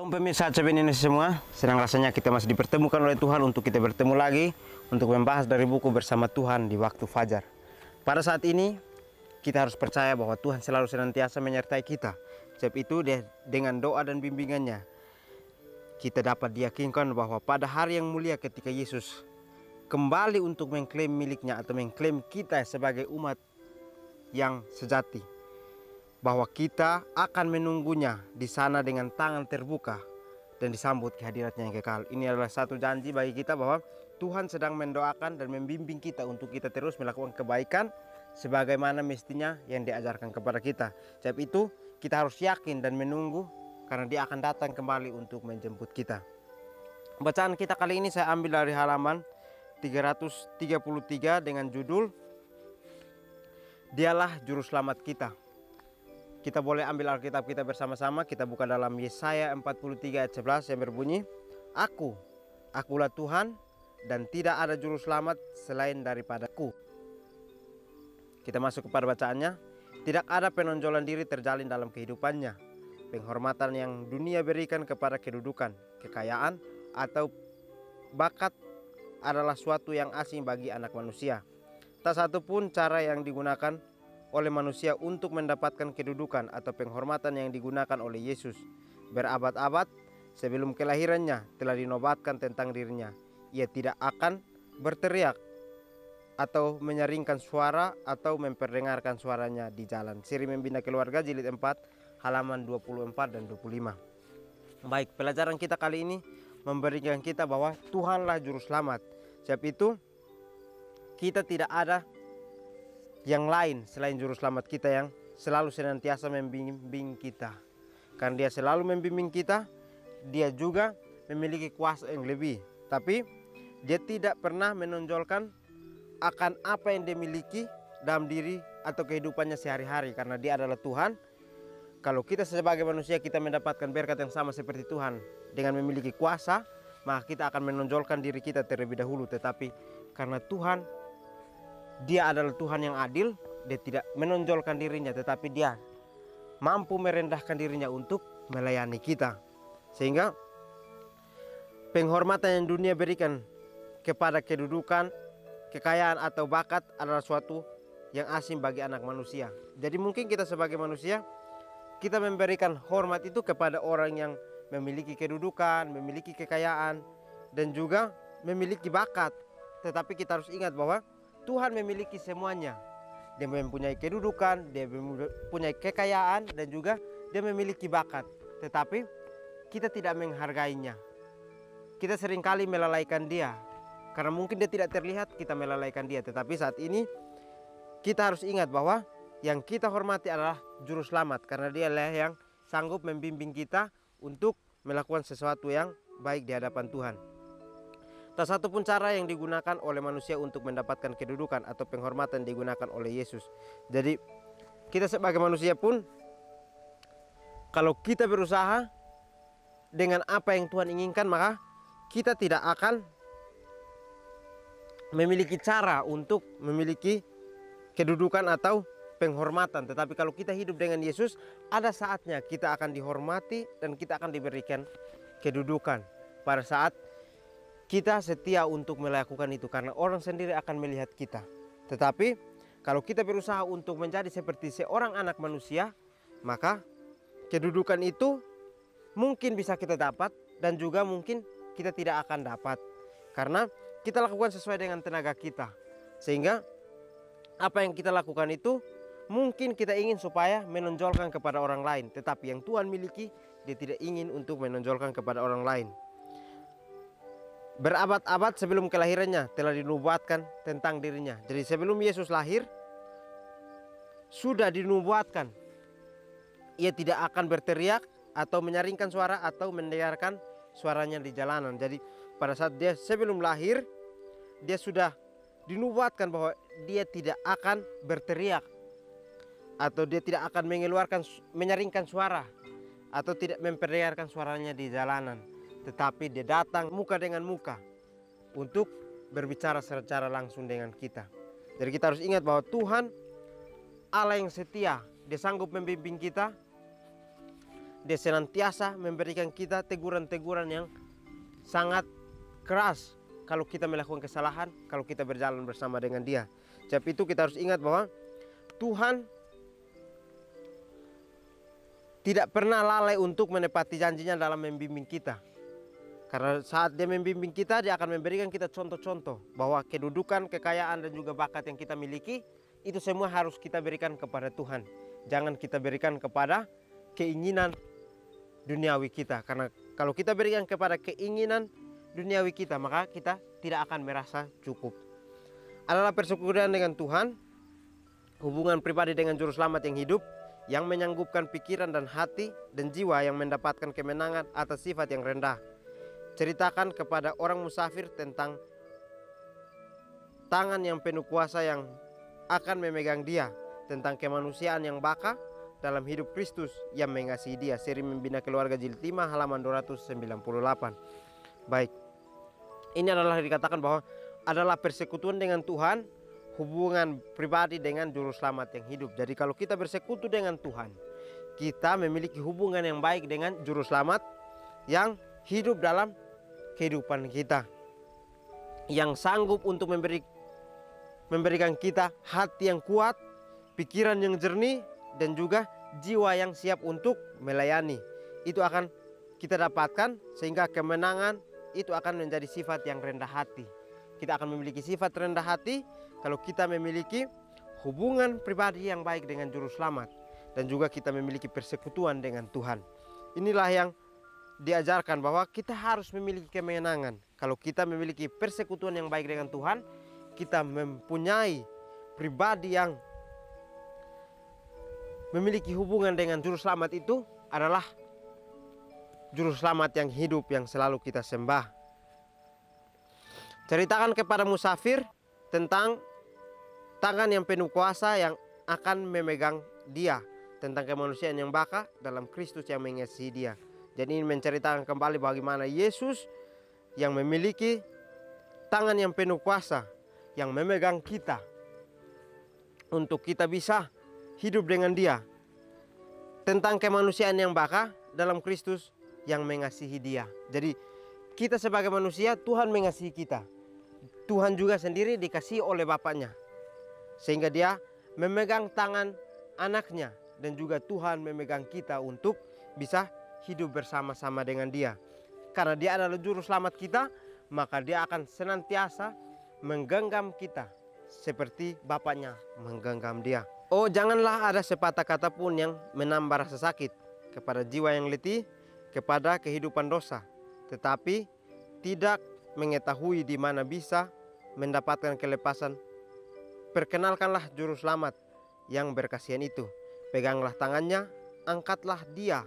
Shalom pemirsa CP Indonesia semua, senang rasanya kita masih dipertemukan oleh Tuhan untuk kita bertemu lagi untuk membahas dari buku Bersama Tuhan di Waktu Fajar. Pada saat ini kita harus percaya bahwa Tuhan selalu senantiasa menyertai kita. Sebab itu dengan doa dan bimbingannya kita dapat diyakinkan bahwa pada hari yang mulia ketika Yesus kembali untuk mengklaim miliknya atau mengklaim kita sebagai umat yang sejati, bahwa kita akan menunggunya di sana dengan tangan terbuka dan disambut kehadiratnya yang kekal. Ini adalah satu janji bagi kita bahwa Tuhan sedang mendoakan dan membimbing kita untuk kita terus melakukan kebaikan sebagaimana mestinya yang diajarkan kepada kita. Sebab itu kita harus yakin dan menunggu karena Dia akan datang kembali untuk menjemput kita. Bacaan kita kali ini saya ambil dari halaman 333 dengan judul Dialah Juru Selamat kita. Kita boleh ambil Alkitab kita bersama-sama. Kita buka dalam Yesaya 43 ayat 11 yang berbunyi, Akulah Tuhan dan tidak ada juru selamat selain daripadaku. Kita masuk kepada bacaannya. Tidak ada penonjolan diri terjalin dalam kehidupannya. Penghormatan yang dunia berikan kepada kedudukan, kekayaan, atau bakat adalah suatu yang asing bagi anak manusia. Tak satu pun cara yang digunakan oleh manusia untuk mendapatkan kedudukan atau penghormatan yang digunakan oleh Yesus berabad-abad sebelum kelahirannya telah dinobatkan tentang dirinya. Ia tidak akan berteriak atau menyaringkan suara atau memperdengarkan suaranya di jalan. Siri Membina Keluarga jilid 4 halaman 24 dan 25. Baik, pelajaran kita kali ini memberikan kita bahwa Tuhanlah juru selamat. Sebab itu kita tidak ada yang lain selain juru selamat kita yang selalu senantiasa membimbing kita. Karena Dia selalu membimbing kita, Dia juga memiliki kuasa yang lebih. Tapi Dia tidak pernah menonjolkan akan apa yang Dia miliki dalam diri atau kehidupannya sehari-hari. Karena Dia adalah Tuhan. Kalau kita sebagai manusia kita mendapatkan berkat yang sama seperti Tuhan dengan memiliki kuasa, maka kita akan menonjolkan diri kita terlebih dahulu. Tetapi karena Dia adalah Tuhan yang adil, Dia tidak menonjolkan dirinya, tetapi Dia mampu merendahkan dirinya untuk melayani kita. Sehingga penghormatan yang dunia berikan kepada kedudukan, kekayaan atau bakat adalah suatu yang asing bagi anak manusia. Jadi mungkin kita sebagai manusia, kita memberikan hormat itu kepada orang yang memiliki kedudukan, memiliki kekayaan, dan juga memiliki bakat. Tetapi kita harus ingat bahwa Tuhan memiliki semuanya. Dia mempunyai kedudukan, Dia mempunyai kekayaan, dan juga Dia memiliki bakat. Tetapi kita tidak menghargainya. Kita seringkali melalaikan Dia. Karena mungkin Dia tidak terlihat, kita melalaikan Dia. Tetapi saat ini kita harus ingat bahwa yang kita hormati adalah juru selamat. Karena Dialah yang sanggup membimbing kita untuk melakukan sesuatu yang baik di hadapan Tuhan. Tak satu pun cara yang digunakan oleh manusia untuk mendapatkan kedudukan atau penghormatan digunakan oleh Yesus. Jadi kita sebagai manusia pun, kalau kita berusaha dengan apa yang Tuhan inginkan, maka kita tidak akan memiliki cara untuk memiliki kedudukan atau penghormatan. Tetapi kalau kita hidup dengan Yesus, ada saatnya kita akan dihormati dan kita akan diberikan kedudukan pada saat kita setia untuk melakukan itu, karena orang sendiri akan melihat kita. Tetapi kalau kita berusaha untuk menjadi seperti seorang anak manusia, maka kedudukan itu mungkin bisa kita dapat dan juga mungkin kita tidak akan dapat. Karena kita lakukan sesuai dengan tenaga kita. Sehingga apa yang kita lakukan itu mungkin kita ingin supaya menonjolkan kepada orang lain. Tetapi yang Tuhan miliki, Dia tidak ingin untuk menonjolkan kepada orang lain. Berabad-abad sebelum kelahirannya telah dinubuatkan tentang dirinya. Jadi sebelum Yesus lahir sudah dinubuatkan Ia tidak akan berteriak atau menyaringkan suara atau mendengarkan suaranya di jalanan. Jadi pada saat Dia sebelum lahir, Dia sudah dinubuatkan bahwa Dia tidak akan berteriak atau Dia tidak akan menyaringkan suara atau tidak memperdengarkan suaranya di jalanan. Tetapi Dia datang muka dengan muka untuk berbicara secara langsung dengan kita. Jadi kita harus ingat bahwa Tuhan Allah yang setia, Dia sanggup membimbing kita dia senantiasa memberikan kita teguran-teguran yang sangat keras kalau kita melakukan kesalahan, kalau kita berjalan bersama dengan Dia. Sebab itu kita harus ingat bahwa Tuhan tidak pernah lalai untuk menepati janjinya dalam membimbing kita. Karena saat Dia membimbing kita, Dia akan memberikan kita contoh-contoh bahwa kedudukan, kekayaan, dan juga bakat yang kita miliki, itu semua harus kita berikan kepada Tuhan. Jangan kita berikan kepada keinginan duniawi kita. Karena kalau kita berikan kepada keinginan duniawi kita, maka kita tidak akan merasa cukup. Adalah persekutuan dengan Tuhan, hubungan pribadi dengan Juru Selamat yang hidup, yang menyanggupkan pikiran dan hati dan jiwa yang mendapatkan kemenangan atas sifat yang rendah. Ceritakan kepada orang musafir tentang tangan yang penuh kuasa yang akan memegang dia, tentang kemanusiaan yang baka dalam hidup Kristus yang mengasihi dia. Seri Membina Keluarga jilid 5 halaman 298. Baik, ini adalah dikatakan bahwa adalah persekutuan dengan Tuhan, hubungan pribadi dengan Juru Selamat yang hidup. Jadi kalau kita bersekutu dengan Tuhan, kita memiliki hubungan yang baik dengan Juru Selamat yang hidup dalam kehidupan kita, yang sanggup untuk memberikan kita hati yang kuat, pikiran yang jernih, dan juga jiwa yang siap untuk melayani. Itu akan kita dapatkan, sehingga kemenangan itu akan menjadi sifat yang rendah hati. Kita akan memiliki sifat rendah hati kalau kita memiliki hubungan pribadi yang baik dengan Juru Selamat, dan juga kita memiliki persekutuan dengan Tuhan. Inilah yang diajarkan bahwa kita harus memiliki kemenangan. Kalau kita memiliki persekutuan yang baik dengan Tuhan, kita mempunyai pribadi yang memiliki hubungan dengan Juru Selamat, itu adalah Juru Selamat yang hidup yang selalu kita sembah. Ceritakan kepada musafir tentang tangan yang penuh kuasa yang akan memegang dia, tentang kemanusiaan yang baka dalam Kristus yang mengasihi dia. Jadi ini menceritakan kembali bagaimana Yesus yang memiliki tangan yang penuh kuasa yang memegang kita untuk kita bisa hidup dengan dia, tentang kemanusiaan yang baka dalam Kristus yang mengasihi dia. Jadi kita sebagai manusia, Tuhan mengasihi kita. Tuhan juga sendiri dikasihi oleh Bapaknya, sehingga dia memegang tangan anaknya, dan juga Tuhan memegang kita untuk bisa hidup bersama-sama dengan dia. Karena dia adalah Juru Selamat kita, maka dia akan senantiasa menggenggam kita seperti Bapaknya menggenggam dia. Oh, janganlah ada sepatah kata pun yang menambah rasa sakit kepada jiwa yang letih, kepada kehidupan dosa, tetapi tidak mengetahui di mana bisa mendapatkan kelepasan. Perkenalkanlah Juru Selamat yang berkasihan itu. Peganglah tangannya, angkatlah dia.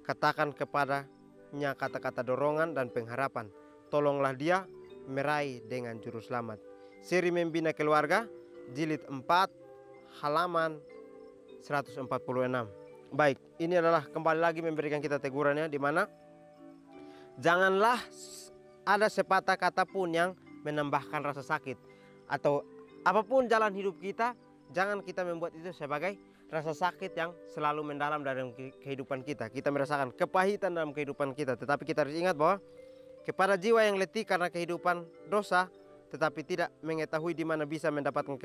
Katakan kepadanya kata-kata dorongan dan pengharapan. Tolonglah dia meraih dengan Juru Selamat. Seri Membina Keluarga jilid 4 halaman 146. Baik, ini adalah kembali lagi memberikan kita tegurannya, di mana janganlah ada sepatah kata pun yang menambahkan rasa sakit, atau apapun jalan hidup kita, jangan kita membuat itu sebagai rasa sakit yang selalu mendalam dalam kehidupan kita. Kita merasakan kepahitan dalam kehidupan kita, tetapi kita harus ingat bahwa kepada jiwa yang letih karena kehidupan dosa, tetapi tidak mengetahui di mana bisa mendapatkan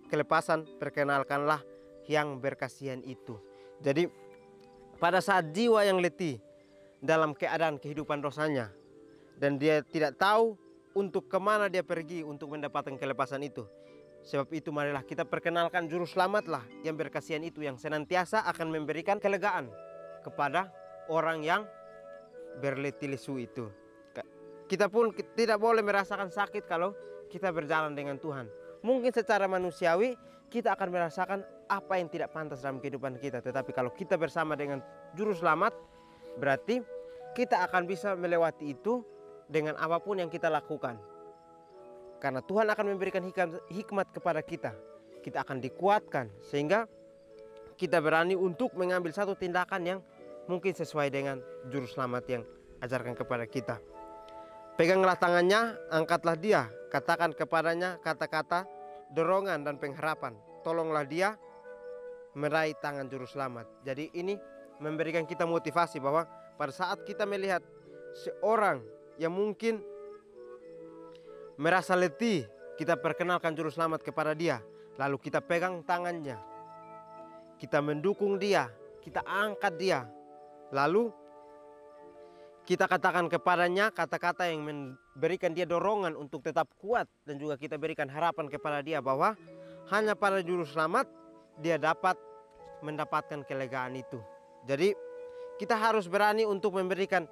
kelepasan, perkenalkanlah yang berkasihan itu. Jadi pada saat jiwa yang letih dalam keadaan kehidupan dosanya, dan dia tidak tahu untuk kemana dia pergi untuk mendapatkan kelepasan itu, sebab itu marilah kita perkenalkan Juru Selamatlah yang berkasihan itu, yang senantiasa akan memberikan kelegaan kepada orang yang berletih lesu itu. Kita pun tidak boleh merasakan sakit kalau kita berjalan dengan Tuhan. Mungkin secara manusiawi kita akan merasakan apa yang tidak pantas dalam kehidupan kita, tetapi kalau kita bersama dengan Juru Selamat, berarti kita akan bisa melewati itu dengan apapun yang kita lakukan. Karena Tuhan akan memberikan hikmat kepada kita. Kita akan dikuatkan sehingga kita berani untuk mengambil satu tindakan yang mungkin sesuai dengan Juru Selamat yang ajarkan kepada kita. Peganglah tangannya, angkatlah dia, katakan kepadanya kata-kata dorongan dan pengharapan. Tolonglah dia meraih tangan Juru Selamat. Jadi ini memberikan kita motivasi bahwa pada saat kita melihat seorang yang mungkin merasa letih, kita perkenalkan juru selamat kepada dia, lalu kita pegang tangannya, kita mendukung dia, kita angkat dia, lalu kita katakan kepadanya kata-kata yang memberikan dia dorongan untuk tetap kuat, dan juga kita berikan harapan kepada dia bahwa hanya pada juru selamat dia dapat mendapatkan kelegaan itu. Jadi kita harus berani untuk memberikan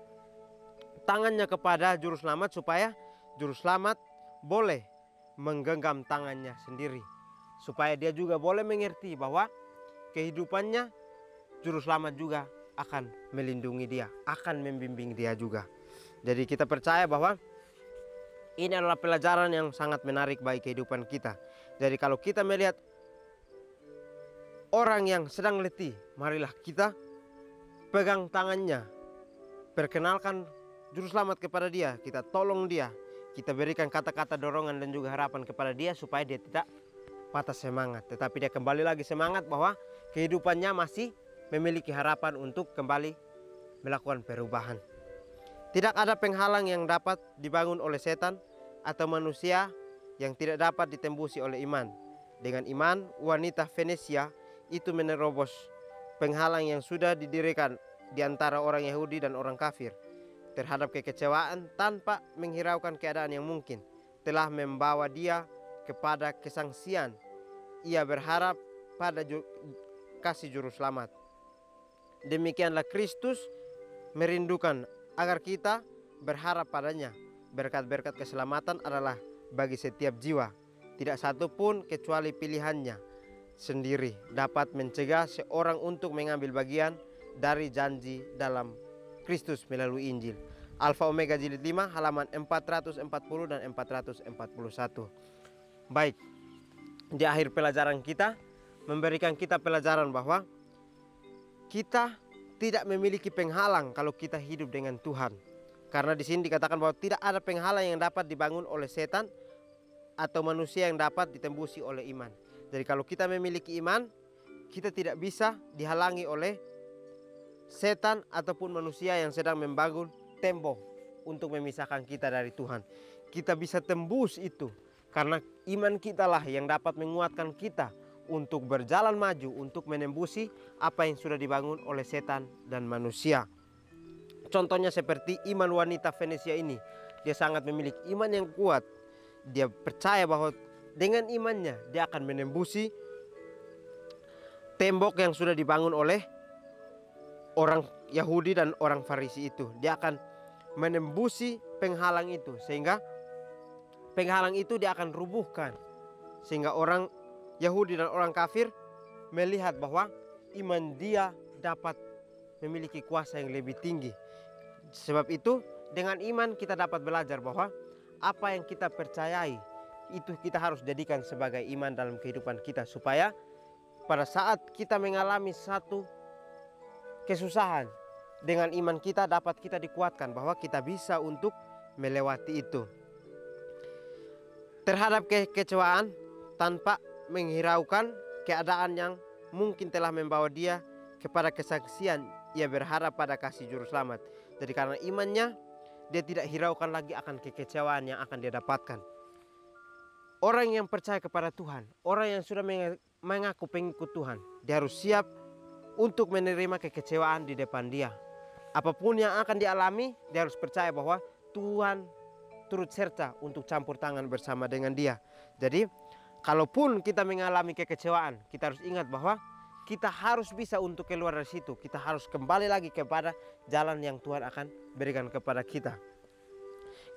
tangannya kepada juru selamat supaya juru selamat boleh menggenggam tangannya sendiri, supaya dia juga boleh mengerti bahwa kehidupannya juru selamat juga akan melindungi dia, akan membimbing dia juga. Jadi kita percaya bahwa ini adalah pelajaran yang sangat menarik bagi kehidupan kita. Jadi kalau kita melihat orang yang sedang letih, marilah kita pegang tangannya, perkenalkan juru selamat kepada dia, kita tolong dia, kita berikan kata-kata dorongan dan juga harapan kepada dia supaya dia tidak patah semangat, tetapi dia kembali lagi semangat bahwa kehidupannya masih memiliki harapan untuk kembali melakukan perubahan. Tidak ada penghalang yang dapat dibangun oleh setan atau manusia yang tidak dapat ditembusi oleh iman. Dengan iman, wanita Venesia itu menerobos penghalang yang sudah didirikan di antara orang Yahudi dan orang kafir. Terhadap kekecewaan tanpa menghiraukan keadaan yang mungkin telah membawa dia kepada kesangsian. Ia berharap pada kasih juru selamat. Demikianlah Kristus merindukan agar kita berharap padanya. Berkat-berkat keselamatan adalah bagi setiap jiwa. Tidak satu pun kecuali pilihannya sendiri dapat mencegah seorang untuk mengambil bagian dari janji dalam Kristus melalui Injil. Alfa Omega jilid 5 halaman 440 dan 441. Baik, di akhir pelajaran kita memberikan kita pelajaran bahwa kita tidak memiliki penghalang kalau kita hidup dengan Tuhan. Karena di sini dikatakan bahwa tidak ada penghalang yang dapat dibangun oleh setan atau manusia yang dapat ditembusi oleh iman. Jadi kalau kita memiliki iman, kita tidak bisa dihalangi oleh setan ataupun manusia yang sedang membangun tembok untuk memisahkan kita dari Tuhan. Kita bisa tembus itu karena iman kita lah yang dapat menguatkan kita untuk berjalan maju, untuk menembusi apa yang sudah dibangun oleh setan dan manusia. Contohnya seperti iman wanita Venesia ini. Dia sangat memiliki iman yang kuat. Dia percaya bahwa dengan imannya dia akan menembusi tembok yang sudah dibangun oleh orang Yahudi dan orang Farisi itu. Dia akan menembusi penghalang itu, sehingga penghalang itu dia akan rubuhkan, sehingga orang Yahudi dan orang kafir melihat bahwa iman dia dapat memiliki kuasa yang lebih tinggi. Sebab itu dengan iman kita dapat belajar bahwa apa yang kita percayai itu kita harus jadikan sebagai iman dalam kehidupan kita, supaya pada saat kita mengalami satu kesusahan, dengan iman kita dapat kita dikuatkan bahwa kita bisa untuk melewati itu. Terhadap kekecewaan tanpa menghiraukan keadaan yang mungkin telah membawa dia kepada kesaksian, ia berharap pada kasih juru selamat. Jadi karena imannya, dia tidak hiraukan lagi akan kekecewaan yang akan dia dapatkan. Orang yang percaya kepada Tuhan, orang yang sudah mengaku pengikut Tuhan, dia harus siap untuk menerima kekecewaan di depan dia. Apapun yang akan dialami, dia harus percaya bahwa Tuhan turut serta untuk campur tangan bersama dengan dia. Jadi kalaupun kita mengalami kekecewaan, kita harus ingat bahwa kita harus bisa untuk keluar dari situ. Kita harus kembali lagi kepada jalan yang Tuhan akan berikan kepada kita.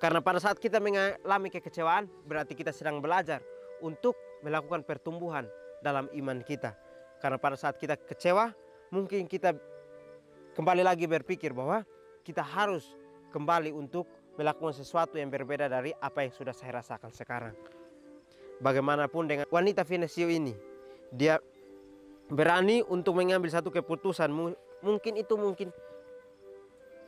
Karena pada saat kita mengalami kekecewaan, berarti kita sedang belajar untuk melakukan pertumbuhan dalam iman kita. Karena pada saat kita kecewa, mungkin kita kembali lagi berpikir bahwa kita harus kembali untuk melakukan sesuatu yang berbeda dari apa yang sudah saya rasakan sekarang. Bagaimanapun dengan wanita Venesia ini, dia berani untuk mengambil satu keputusan. Mungkin itu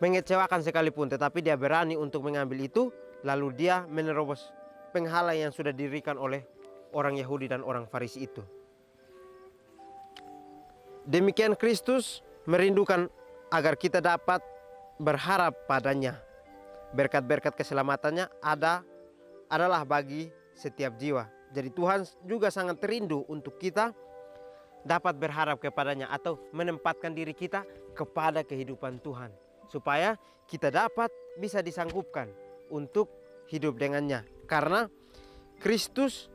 mengecewakan sekalipun, tetapi dia berani untuk mengambil itu, lalu dia menerobos penghalang yang sudah didirikan oleh orang Yahudi dan orang Farisi itu. Demikian Kristus merindukan agar kita dapat berharap padanya. Berkat-berkat keselamatannya adalah bagi setiap jiwa. Jadi Tuhan juga sangat rindu untuk kita dapat berharap kepadanya atau menempatkan diri kita kepada kehidupan Tuhan, supaya kita dapat bisa disanggupkan untuk hidup dengannya. Karena Kristus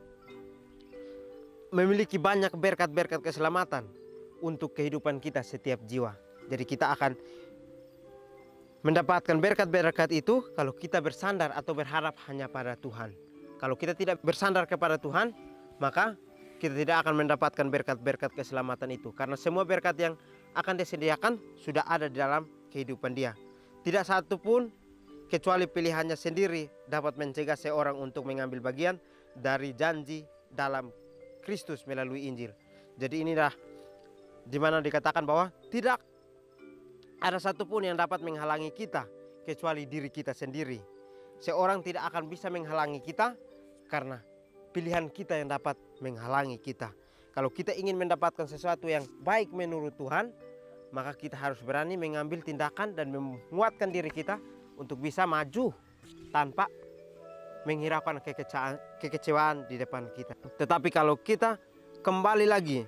memiliki banyak berkat-berkat keselamatan untuk kehidupan kita setiap jiwa. Jadi kita akan mendapatkan berkat-berkat itu kalau kita bersandar atau berharap hanya pada Tuhan. Kalau kita tidak bersandar kepada Tuhan, maka kita tidak akan mendapatkan berkat-berkat keselamatan itu. Karena semua berkat yang akan disediakan sudah ada di dalam kehidupan dia. Tidak satu pun kecuali pilihannya sendiri dapat mencegah seorang untuk mengambil bagian dari janji dalam Kristus melalui Injil. Jadi inilah di mana dikatakan bahwa tidak ada satupun yang dapat menghalangi kita kecuali diri kita sendiri. Seorang tidak akan bisa menghalangi kita karena pilihan kita yang dapat menghalangi kita. Kalau kita ingin mendapatkan sesuatu yang baik menurut Tuhan, maka kita harus berani mengambil tindakan dan menguatkan diri kita untuk bisa maju tanpa menghiraukan kekecewaan di depan kita. Tetapi kalau kita kembali lagi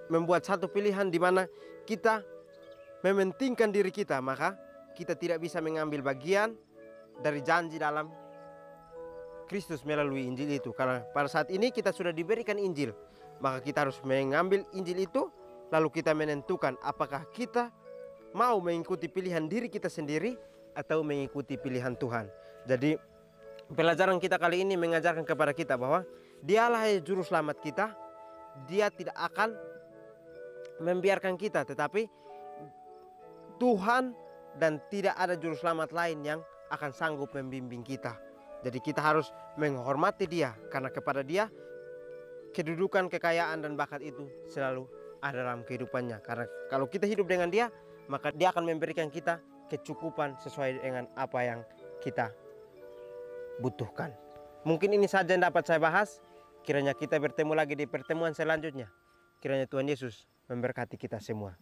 membuat satu pilihan di mana kita mementingkan diri kita, maka kita tidak bisa mengambil bagian dari janji dalam Kristus melalui Injil itu. Karena pada saat ini kita sudah diberikan Injil, maka kita harus mengambil Injil itu, lalu kita menentukan apakah kita mau mengikuti pilihan diri kita sendiri atau mengikuti pilihan Tuhan. Jadi pelajaran kita kali ini mengajarkan kepada kita bahwa Dialah juru selamat kita. Dia tidak akan membiarkan kita, tetapi Tuhan dan tidak ada juru selamat lain yang akan sanggup membimbing kita. Jadi kita harus menghormati Dia, karena kepada Dia kedudukan, kekayaan dan bakat itu selalu ada dalam kehidupannya. Karena kalau kita hidup dengan Dia, maka Dia akan memberikan kita kecukupan sesuai dengan apa yang kita butuhkan. Mungkin ini saja yang dapat saya bahas. Kiranya kita bertemu lagi di pertemuan selanjutnya. Kiranya Tuhan Yesus memberkati kita semua.